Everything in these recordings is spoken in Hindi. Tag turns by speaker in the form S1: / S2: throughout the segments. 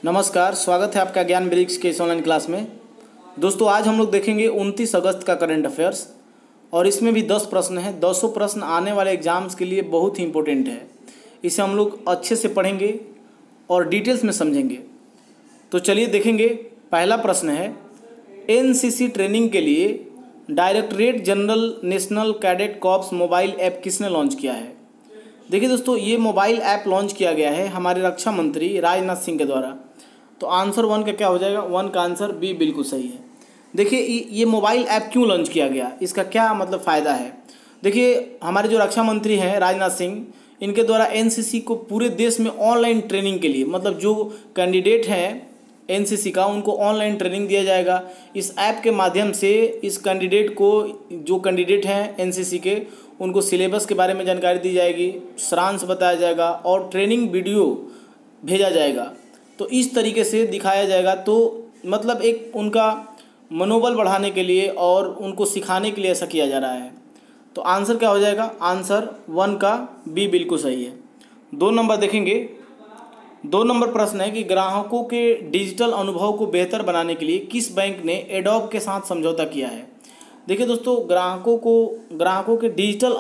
S1: नमस्कार, स्वागत है आपका ज्ञान वृक्ष के इस ऑनलाइन क्लास में। दोस्तों, आज हम लोग देखेंगे 29 अगस्त का करंट अफेयर्स और इसमें भी 10 प्रश्न हैं। 10 प्रश्न आने वाले एग्जाम्स के लिए बहुत ही इंपॉर्टेंट है। इसे हम लोग अच्छे से पढ़ेंगे और डिटेल्स में समझेंगे। तो चलिए देखेंगे। पहला प्रश्न है, एनसीसी ट्रेनिंग के लिए directorate general national cadet corps mobile app किसने लॉन्च किया है? देखिए दोस्तों, ये मोबाइल ऐप लॉन्च किया गया है हमारे रक्षा मंत्री राजनाथ सिंह के द्वारा। तो आंसर 1 का क्या हो जाएगा? 1 का आंसर बी बिल्कुल सही है। देखिए ये मोबाइल ऐप क्यों लॉन्च किया गया, इसका क्या मतलब फ़ायदा है? देखिए, हमारे जो रक्षा मंत्री हैं राजनाथ सिंह, इनके द्वारा एनसीसी को पूरे देश में ऑनलाइन ट्रेनिंग के लिए, मतलब जो कैंडिडेट हैं एनसीसी का, उनको ऑनलाइन ट्रेनिंग दिया जाएगा। इस ऐप के माध्यम से इस कैंडिडेट को, जो कैंडिडेट हैं एनसीसी के, उनको सिलेबस के बारे में जानकारी दी जाएगी, सारांश बताया जाएगा और ट्रेनिंग वीडियो भेजा जाएगा। तो इस तरीके से दिखाया जाएगा। तो मतलब एक उनका मनोबल बढ़ाने के लिए और उनको सिखाने के लिए ऐसा किया जा रहा है। तो आंसर क्या हो जाएगा? आंसर 1 का बी बिल्कुल सही है। 2 नंबर देखेंगे। 2 नंबर प्रश्न है कि ग्राहकों के डिजिटल अनुभव को बेहतर बनाने के लिए किस बैंक ने एडोब के साथ समझौता किया है? देखिए दोस्तों, ग्राहकों के डिजिटल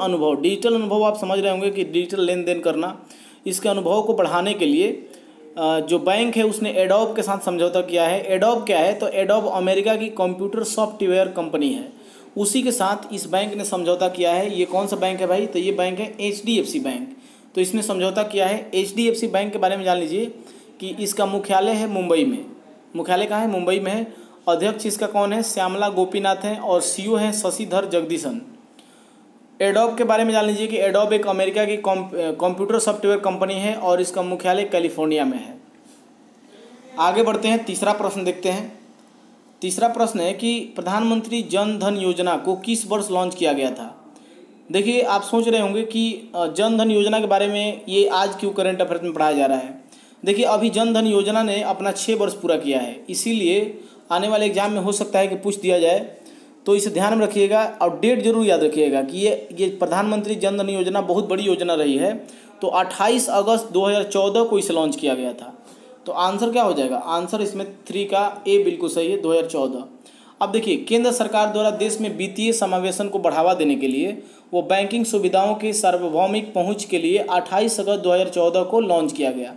S1: अनुभव आप समझ रहे होंगे कि डिजिटल लेन देन करना, इसके अनुभव को बढ़ाने के लिए जो बैंक है उसने एडोब के साथ समझौता किया है। एडोब क्या है? तो एडोब अमेरिका की कंप्यूटर सॉफ्टवेयर कंपनी है, उसी के साथ इस बैंक ने समझौता किया है। ये कौन सा बैंक है भाई? तो ये बैंक है HDFC बैंक। तो इसने समझौता किया है। HDFC बैंक के बारे में जान लीजिए कि इसका मुख्यालय है मुंबई में। मुख्यालय कहाँ है? मुंबई में है। अध्यक्ष इसका कौन है? श्यामला गोपीनाथ हैं और CEO हैं शशिधर जगदीशन। एडोब के बारे में जान लीजिए कि एडोब एक अमेरिका की कंप्यूटर सॉफ्टवेयर कंपनी है और इसका मुख्यालय कैलिफोर्निया में है। आगे बढ़ते हैं, तीसरा प्रश्न देखते हैं। तीसरा प्रश्न है कि प्रधानमंत्री जन धन योजना को किस वर्ष लॉन्च किया गया था? देखिए, आप सोच रहे होंगे कि जन धन योजना के बारे में ये आज क्यों करंट अफेयर्स में पढ़ाया जा रहा है। देखिए, अभी जन धन योजना ने अपना 6 वर्ष पूरा किया है, इसीलिए आने वाले एग्जाम में हो सकता है कि पूछ दिया जाए। तो इसे ध्यान में रखिएगा और डेट जरूर याद रखिएगा कि ये प्रधानमंत्री जन धन योजना बहुत बड़ी योजना रही है। तो 28 अगस्त 2014 को इसे लॉन्च किया गया था। तो आंसर क्या हो जाएगा? आंसर इसमें 3 का ए बिल्कुल सही है, 2014। अब देखिए, केंद्र सरकार द्वारा देश में वित्तीय समावेशन को बढ़ावा देने के लिए वो बैंकिंग सुविधाओं की सार्वभौमिक पहुंच के लिए 28 अगस्त 2014 को लॉन्च किया गया।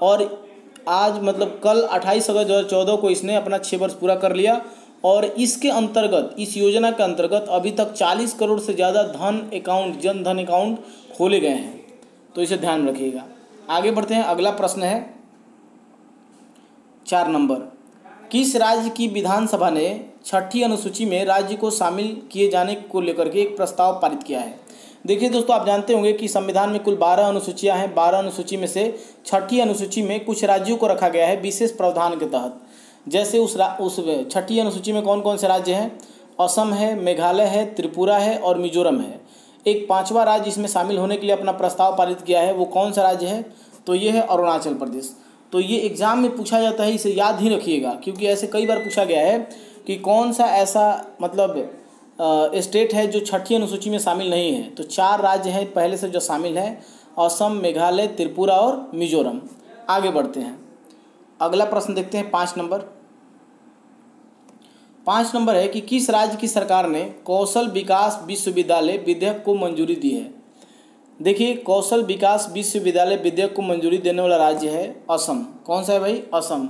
S1: और आज मतलब कल 28 अगस्त 2014 को इसने अपना 6 वर्ष पूरा कर लिया। और इसके अंतर्गत, इस योजना के अंतर्गत अभी तक 40 करोड़ से ज़्यादा जन धन अकाउंट खोले गए हैं। तो इसे ध्यान रखिएगा। आगे बढ़ते हैं। अगला प्रश्न है 4 नंबर। किस राज्य की विधानसभा ने 6ठी अनुसूची में राज्य को शामिल किए जाने को लेकर के एक प्रस्ताव पारित किया है? देखिए दोस्तों, आप जानते होंगे कि संविधान में कुल 12 अनुसूचियां हैं। 12 अनुसूची में से 6ठी अनुसूची में कुछ राज्यों को रखा गया है विशेष प्रावधान के तहत। जैसे उस 6ठी अनुसूची में कौन कौन से राज्य हैं? असम है, मेघालय है, त्रिपुरा है और मिजोरम है। एक 5वां राज्य इसमें शामिल होने के लिए अपना प्रस्ताव पारित किया है। वो कौन सा राज्य है? तो ये है अरुणाचल प्रदेश। तो ये एग्जाम में पूछा जाता है, इसे याद ही रखिएगा, क्योंकि ऐसे कई बार पूछा गया है कि कौन सा ऐसा मतलब स्टेट है जो 6ठी अनुसूची में शामिल नहीं है। तो 4 राज्य हैं पहले से जो शामिल हैं, असम, मेघालय, त्रिपुरा और मिजोरम। आगे बढ़ते हैं। अगला प्रश्न देखते हैं 5 नंबर। 5 नंबर है कि किस राज्य की सरकार ने कौशल विकास विश्वविद्यालय विधेयक को मंजूरी दी है? देखिए, कौशल विकास विश्वविद्यालय विधेयक को मंजूरी देने वाला राज्य है असम। कौन सा है भाई? असम।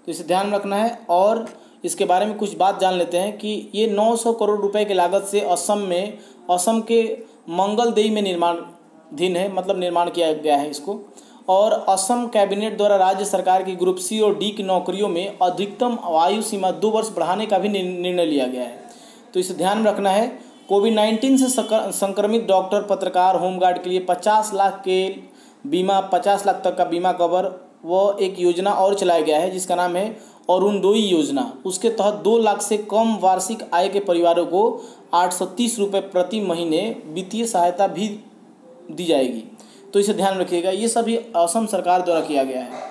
S1: तो इसे ध्यान रखना है। और इसके बारे में कुछ बात जान लेते हैं कि ये 900 करोड़ रुपए की लागत से असम के मंगलदेई में निर्माणाधीन है, मतलब निर्माण किया गया है इसको। और असम कैबिनेट द्वारा राज्य सरकार की ग्रुप C और D की नौकरियों में अधिकतम आयु सीमा 2 वर्ष बढ़ाने का भी निर्णय लिया गया है। तो इसे ध्यान रखना है। कोविड-19 से संक्रमित डॉक्टर, पत्रकार, होमगार्ड के लिए 50 लाख के बीमा, 50 लाख तक का बीमा कवर, वो एक योजना और चलाया गया है जिसका नाम है अरुणोदय योजना। उसके तहत 2 लाख से कम वार्षिक आय के परिवारों को 830 रुपये प्रति महीने वित्तीय सहायता भी दी जाएगी। तो इसे ध्यान रखिएगा। ये सभी असम सरकार द्वारा किया गया है।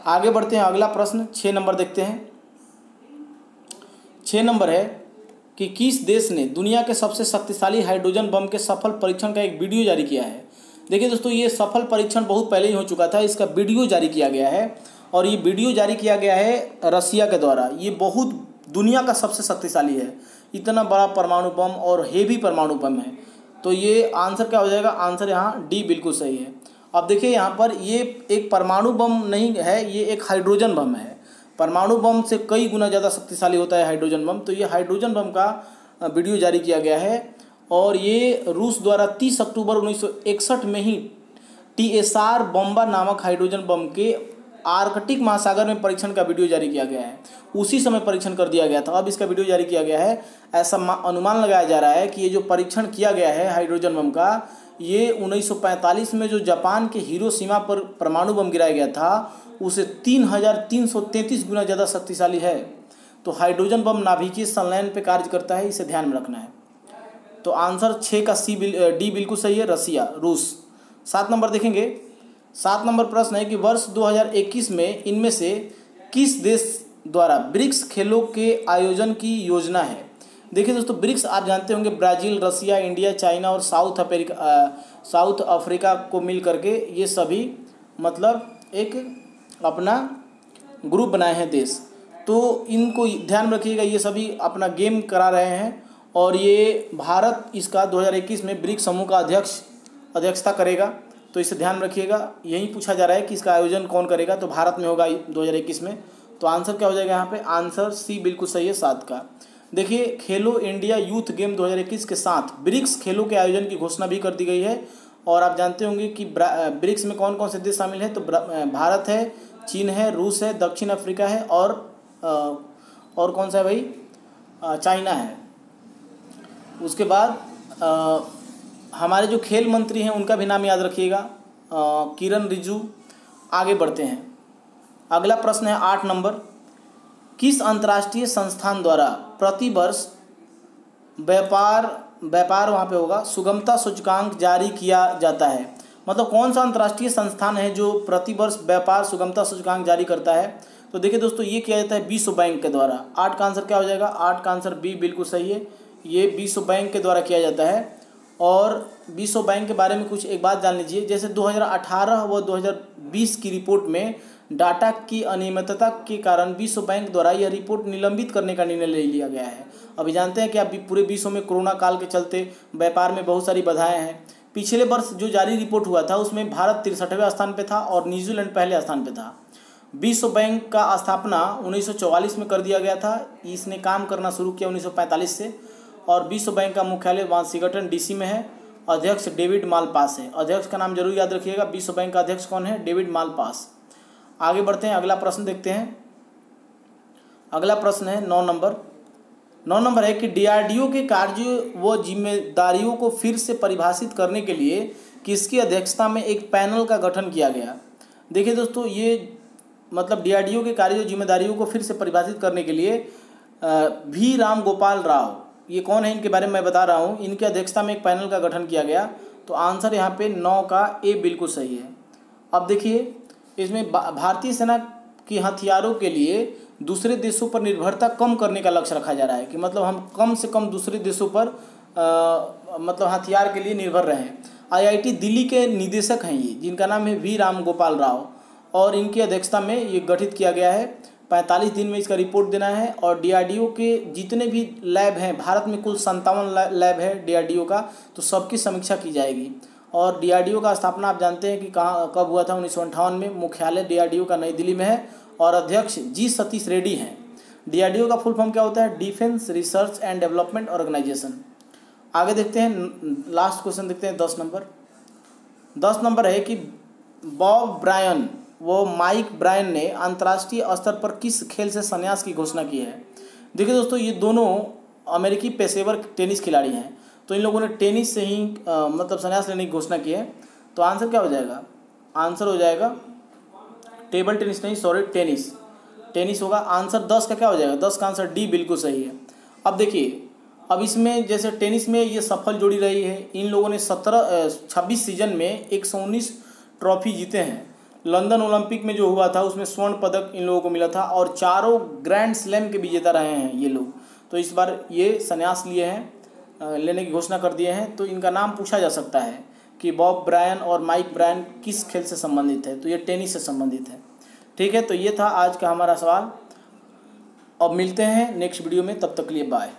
S1: आगे बढ़ते हैं। अगला प्रश्न 6 नंबर देखते हैं। 6 नंबर है कि किस देश ने दुनिया के सबसे शक्तिशाली हाइड्रोजन बम के सफल परीक्षण का एक वीडियो जारी किया है? देखिए दोस्तों, ये सफल परीक्षण बहुत पहले ही हो चुका था, इसका वीडियो जारी किया गया है और ये वीडियो जारी किया गया है रसिया के द्वारा। ये बहुत दुनिया का सबसे शक्तिशाली है, इतना बड़ा परमाणु बम और हेवी परमाणु बम है। तो ये आंसर क्या हो जाएगा, आंसर यहाँ डी बिल्कुल सही है। अब देखिए यहाँ पर ये एक परमाणु बम नहीं है, ये एक हाइड्रोजन बम है। परमाणु बम से कई गुना ज़्यादा शक्तिशाली होता है हाइड्रोजन बम। तो ये हाइड्रोजन बम का वीडियो जारी किया गया है और ये रूस द्वारा 30 अक्टूबर 1961 में ही TSR बॉम्बा नामक हाइड्रोजन बम के आर्कटिक महासागर में परीक्षण का वीडियो जारी किया गया है। उसी समय परीक्षण कर दिया गया था, अब इसका वीडियो जारी किया गया है। ऐसा अनुमान लगाया जा रहा है कि ये जो परीक्षण किया गया है हाइड्रोजन बम का, ये 1945 में जो जापान के हिरोशिमा पर परमाणु बम गिराया गया था उसे 3333 गुना ज़्यादा शक्तिशाली है। तो हाइड्रोजन बम नाभिकीय संलयन पे कार्य करता है, इसे ध्यान में रखना है। तो आंसर 6 का डी बिल्कुल सही है, रसिया, रूस। 7 नंबर देखेंगे। 7 नंबर प्रश्न है कि वर्ष 2021 में इनमें से किस देश द्वारा ब्रिक्स खेलों के आयोजन की योजना है। देखिए दोस्तों, ब्रिक्स आप जानते होंगे ब्राज़ील, रसिया, इंडिया, चाइना और साउथ अफ्रीका को मिल करके ये सभी मतलब एक अपना ग्रुप बनाए हैं देश। तो इनको ध्यान रखिएगा, ये सभी अपना गेम करा रहे हैं और ये भारत इसका 2021 में ब्रिक्स समूह का अध्यक्षता करेगा। तो इसे ध्यान रखिएगा। यही पूछा जा रहा है कि इसका आयोजन कौन करेगा, तो भारत में होगा 2021 में। तो आंसर क्या हो जाएगा यहाँ पे, आंसर सी बिल्कुल सही है, 7 का। देखिए, खेलो इंडिया यूथ गेम 2021 के साथ ब्रिक्स खेलों के आयोजन की घोषणा भी कर दी गई है। और आप जानते होंगे कि ब्रिक्स में कौन कौन से देश शामिल हैं, तो भारत है, चीन है, रूस है, दक्षिण अफ्रीका है और कौन सा है भाई, चाइना है। उसके बाद हमारे जो खेल मंत्री हैं उनका भी नाम याद रखिएगा, किरण रिजिजू। आगे बढ़ते हैं, अगला प्रश्न है 8 नंबर। किस अंतर्राष्ट्रीय संस्थान द्वारा प्रतिवर्ष व्यापार वहाँ पे होगा सुगमता सूचकांक जारी किया जाता है। मतलब कौन सा अंतर्राष्ट्रीय संस्थान है जो प्रतिवर्ष व्यापार सुगमता सूचकांक जारी करता है। तो देखिए दोस्तों, ये किया जाता है विश्व बैंक के द्वारा। 8 का आंसर क्या हो जाएगा, 8 का आंसर बी बिल्कुल सही है, ये विश्व बैंक के द्वारा किया जाता है। और विश्व बैंक के बारे में कुछ एक बात जान लीजिए, जैसे 2018 व 2020 की रिपोर्ट में डाटा की अनियमितता के कारण विश्व बैंक द्वारा यह रिपोर्ट निलंबित करने का निर्णय ले लिया गया है। अभी जानते हैं कि अभी पूरे विश्व में कोरोना काल के चलते व्यापार में बहुत सारी बाधाएं हैं। पिछले वर्ष जो जारी रिपोर्ट हुआ था उसमें भारत 63वें स्थान पे था और न्यूजीलैंड पहले स्थान पे था। विश्व बैंक का स्थापना 1944 में कर दिया गया था। इसने काम करना शुरू किया 1945 से और विश्व बैंक का मुख्यालय वाशिंगटन DC में है। अध्यक्ष डेविड मालपास है। अध्यक्ष का नाम जरूर याद रखिएगा। विश्व बैंक का अध्यक्ष कौन है, डेविड मालपास। आगे बढ़ते हैं, अगला प्रश्न देखते हैं। अगला प्रश्न है 9 नंबर है कि DRDO के कार्य व जिम्मेदारियों को फिर से परिभाषित करने के लिए किसकी अध्यक्षता में एक पैनल का गठन किया गया। देखिए दोस्तों, ये मतलब DRDO के कार्य व जिम्मेदारियों को फिर से परिभाषित करने के लिए V राम गोपाल राव, ये कौन है, इनके बारे में मैं बता रहा हूँ। इनकी अध्यक्षता में एक पैनल का गठन किया गया। तो आंसर यहाँ पे 9 का ए बिल्कुल सही है। अब देखिए, इसमें भारतीय सेना के हथियारों के लिए दूसरे देशों पर निर्भरता कम करने का लक्ष्य रखा जा रहा है कि मतलब हम कम से कम दूसरे देशों पर मतलब हथियार के लिए निर्भर रहें। IIT दिल्ली के निदेशक हैं ये, जिनका नाम है V राम गोपाल राव और इनकी अध्यक्षता में ये गठित किया गया है। 45 दिन में इसका रिपोर्ट देना है और DRDO के जितने भी लैब हैं, भारत में कुल 57 लैब है DRDO का, तो सबकी समीक्षा की जाएगी। और DRDO का स्थापना आप जानते हैं कि कब हुआ था, 1958 में। मुख्यालय DRDO का नई दिल्ली में है और अध्यक्ष G सतीश रेड्डी हैं। DRDO का फुल फॉर्म क्या होता है, defence research and development organisation. आगे देखते हैं, लास्ट क्वेश्चन देखते हैं 10 नंबर। 10 नंबर है कि बॉब ब्रायन वो माइक ब्रायन ने अंतर्राष्ट्रीय स्तर पर किस खेल से संन्यास की घोषणा की है। देखिए दोस्तों, ये दोनों अमेरिकी पेशेवर टेनिस खिलाड़ी हैं। तो इन लोगों ने टेनिस से ही मतलब संन्यास लेने की घोषणा की है। तो आंसर क्या हो जाएगा, आंसर हो जाएगा टेबल टेनिस नहीं, सॉरी, टेनिस होगा। आंसर 10 का क्या हो जाएगा, 10 का आंसर डी बिल्कुल सही है। अब देखिए, अब इसमें जैसे टेनिस में ये सफल जोड़ी रही है। इन लोगों ने 26 सीजन में 119 ट्रॉफी जीते हैं। लंदन ओलंपिक में जो हुआ था उसमें स्वर्ण पदक इन लोगों को मिला था और चारों ग्रैंड स्लैम के विजेता रहे हैं ये लोग। तो इस बार ये संन्यास लिए हैं, लेने की घोषणा कर दिए हैं। तो इनका नाम पूछा जा सकता है कि बॉब ब्रायन और माइक ब्रायन किस खेल से संबंधित है। तो ये टेनिस से संबंधित है। ठीक है, तो ये था आज का हमारा सवाल। अब मिलते हैं नेक्स्ट वीडियो में, तब तक के लिए बाय।